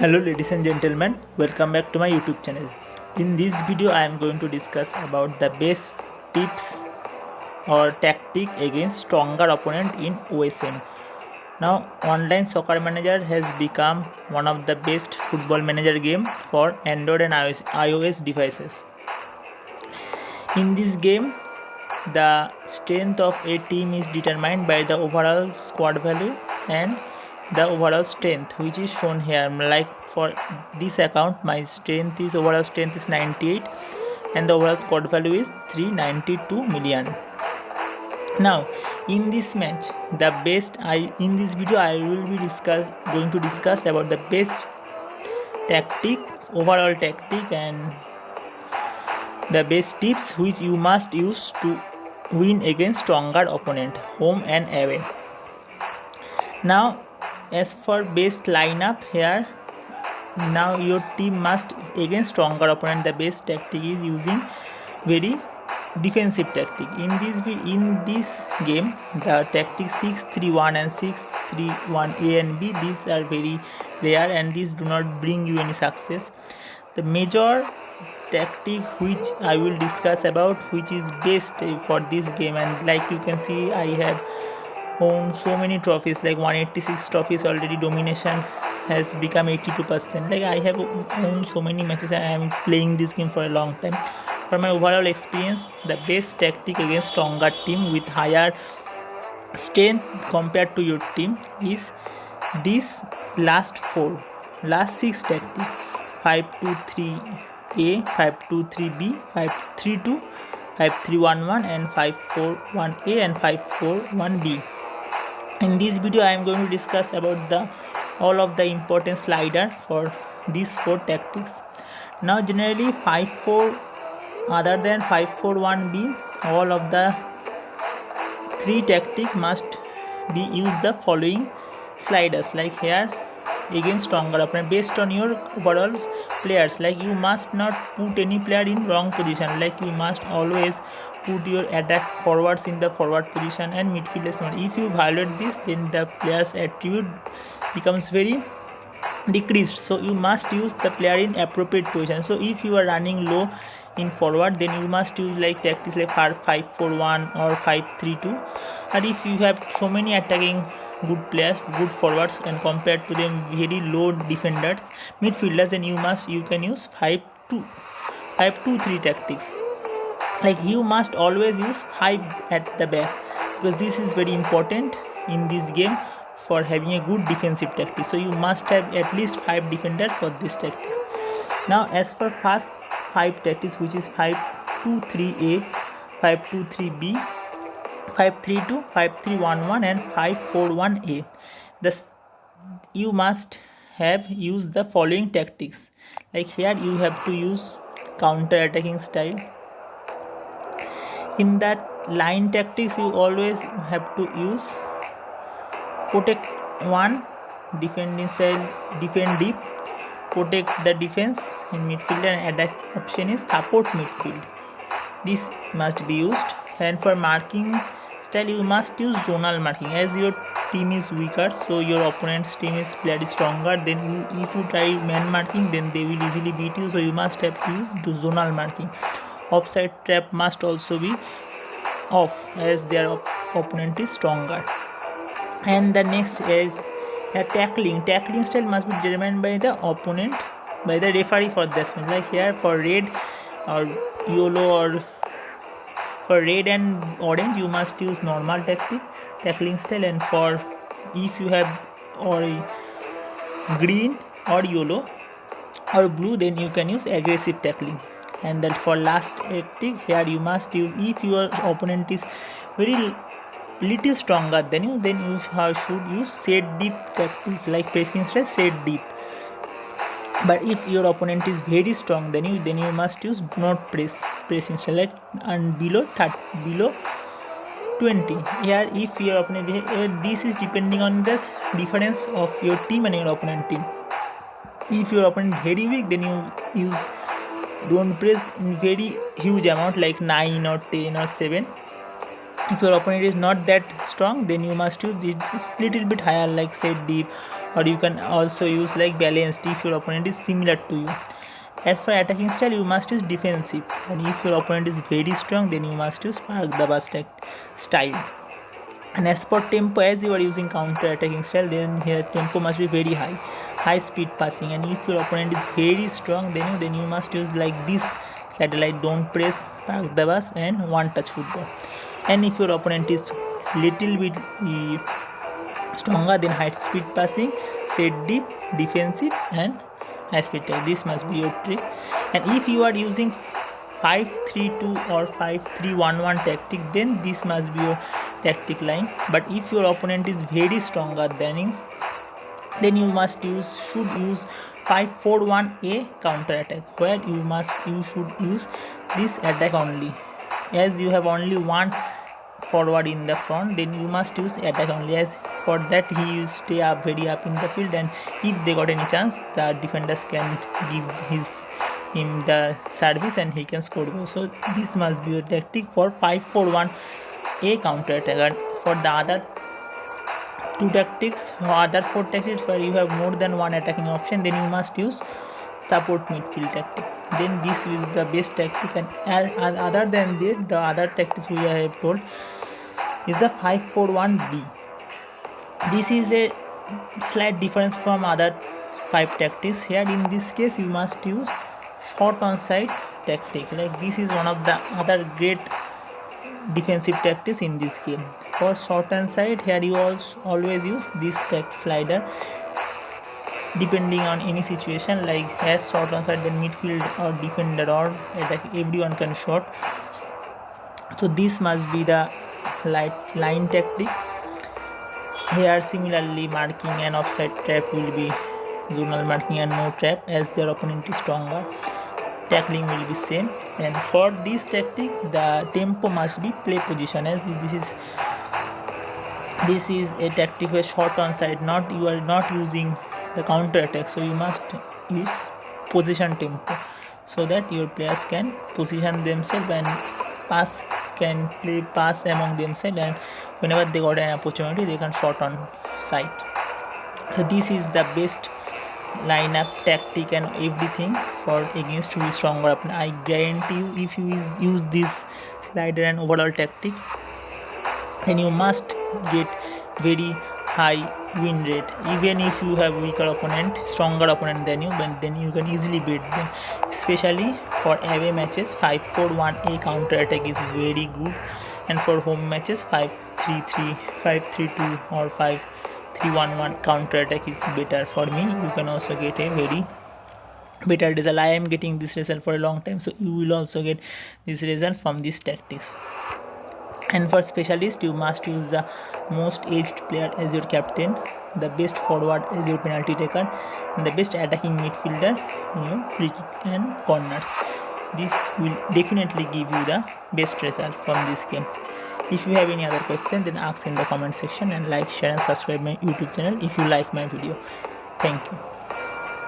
Hello ladies and gentlemen, welcome back to my YouTube channel. In this video I am going to discuss about the best tips or tactic against stronger opponent in OSM. Now online soccer manager has become one of the best football manager game for Android and iOS devices. In this game the strength of a team is determined by the overall squad value and the overall strength, which is shown here. Like for this account my overall strength is 98 and the overall squad value is 392 million. Now in this match in this video I will be going to discuss about the best overall tactic and the best tips which you must use to win against stronger opponent, home and away. Now as for best lineup here, now your team must against stronger opponent, the best tactic is using very defensive tactic. In this game the tactic 6-3-1 and 6-3-1 A and B, these are very rare and these do not bring you any success. The major tactic which I will discuss about, which is best for this game, and like you can see I have won so many trophies, like 186 trophies already. Domination has become 82%. Like I have won so many matches and I am playing this game for a long time. For my overall experience, the best tactic against stronger team with higher strength compared to your team is this last 6 tactic: 5-2-3A, 5-2-3B, 5-3-2, 5-3-1-1 and 5-4-1A and 5-4-1B. In this video I am going to discuss about all of the important slider for these 4 tactics. Now generally 5-4, other than 5-4-1B, all of the 3 tactic must be used the following sliders. Like here against stronger opponent, based on your overall players, like you must not put any player in wrong position. Like you must always put your attack forwards in the forward position and midfielders. If you violate this, then the player's attribute becomes very decreased, so you must use the player in appropriate position. So if you are running low in forward, then you must use like tactics like 5-4-1 or 5-3-2. and if you have so many attacking good players, good forwards, and compared to them very low defenders, midfielders, then you can use 5-2-3 tactics. Like you must always use 5 at the back, because this is very important in this game for having a good defensive tactic. So you must have at least 5 defenders for this tactics. Now as for first 5 tactics, which is 5-2-3A, 5-2-3B, 5-3-2, 5-3-1-1 and 5-4-1A, you must have used the following tactics. Like here you have to use counter attacking style. In that line tactics you always have to use protect 1, defending style, defend deep, protect the defense in midfield, and attack option is support midfield. This must be used. And for marking style you must use zonal marking. As your team is weaker, so your opponent's team is player is stronger, then if you try man marking, then they will easily beat you, so you must have to use zonal marking. Offside trap must also be off, as their opponent is stronger. And the next is tackling style must be determined by the opponent, by the referee for this match. Like here for red or yellow, or for red and orange you must use normal tackling style, and for if you have or green or yellow or blue, then you can use aggressive tackling. And then for last tactic, here you must use, if your opponent is very little stronger than you, then you should use set deep tactic, like pressing style set deep. But if your opponent is very strong then you must use do not pressing style, like and below 20. Here if your opponent, this is depending on the difference of your team and your opponent team. If your opponent very weak, then you use don't press in very huge amount, like 9 or 10 or 7. If your opponent is not that strong, then you must use this little bit higher, like set deep or you can also use like balanced if your opponent is similar to you. As for attacking style, you must use defensive, and if your opponent is very strong, then you must use spark the burst style. And as for tempo, as you are using counter attacking style, then here tempo must be very high speed passing. And if your opponent is very strong, then you must use like this satellite don't press, park the bus, and one touch football. And if your opponent is little bit stronger, then high speed passing, set deep, defensive, and high speed tag. This must be your trick. And if you are using 5-3-2 or 5-3-1-1 tactic, then this must be your tactic line. But if your opponent is very stronger than you, then you should use 5-4-1-A counter attack, where you should use this attack only. As you have only one forward in the front, then you must use attack only. As for that, he will stay up very up in the field, and if they got any chance, the defenders can give him the service and he can score goals. So this must be your tactic for 5-4-1-A counter attack. And for the other two tactics or other four tactics where you have more than one attacking option, then you must use support midfield tactic. Then this is the best tactic. And other than that, the other tactics we have told is the 5-4-1-B. This is a slight difference from other 5 tactics. Here in this case, you must use short on side tactic. Like this is one of the other great defensive tactics in this game. For short on side, here you always use this slider, depending on any situation, like as short on side, then midfield or defender or attack, everyone can shot. So this must be the line tactic. Here similarly, marking and offside trap will be zonal marking and no trap, as their opponent is stronger. Tackling will be same. And for this tactic, the tempo must be play position, as this is a tactic where short on side, you are not using the counter attack, so you must use position tempo, so that your players can position themselves and can play pass among themselves, and whenever they got an opportunity, they can shot on side. So this is the best lineup tactic and everything for against who is stronger opponent. I guarantee you, if you use this slider and overall tactic, then you must get very high win rate. Even if you have stronger opponent than you, then you can easily beat them. Especially for away matches, 5-4-1-A counter attack is very good, and for home matches, 5-3-3, 5-3-2 or 5-3-1-1 counter attack is better for me. You can also get a very better result. I am getting this result for a long time, so you will also get this result from these tactics. And for specialist, you must use the most aged player as your captain, the best forward as your penalty taker, and the best attacking midfielder in your free kicks and corners. This will definitely give you the best result from this game. If you have any other question, then ask in the comment section, and like, share and subscribe my YouTube channel if you like my video. Thank you.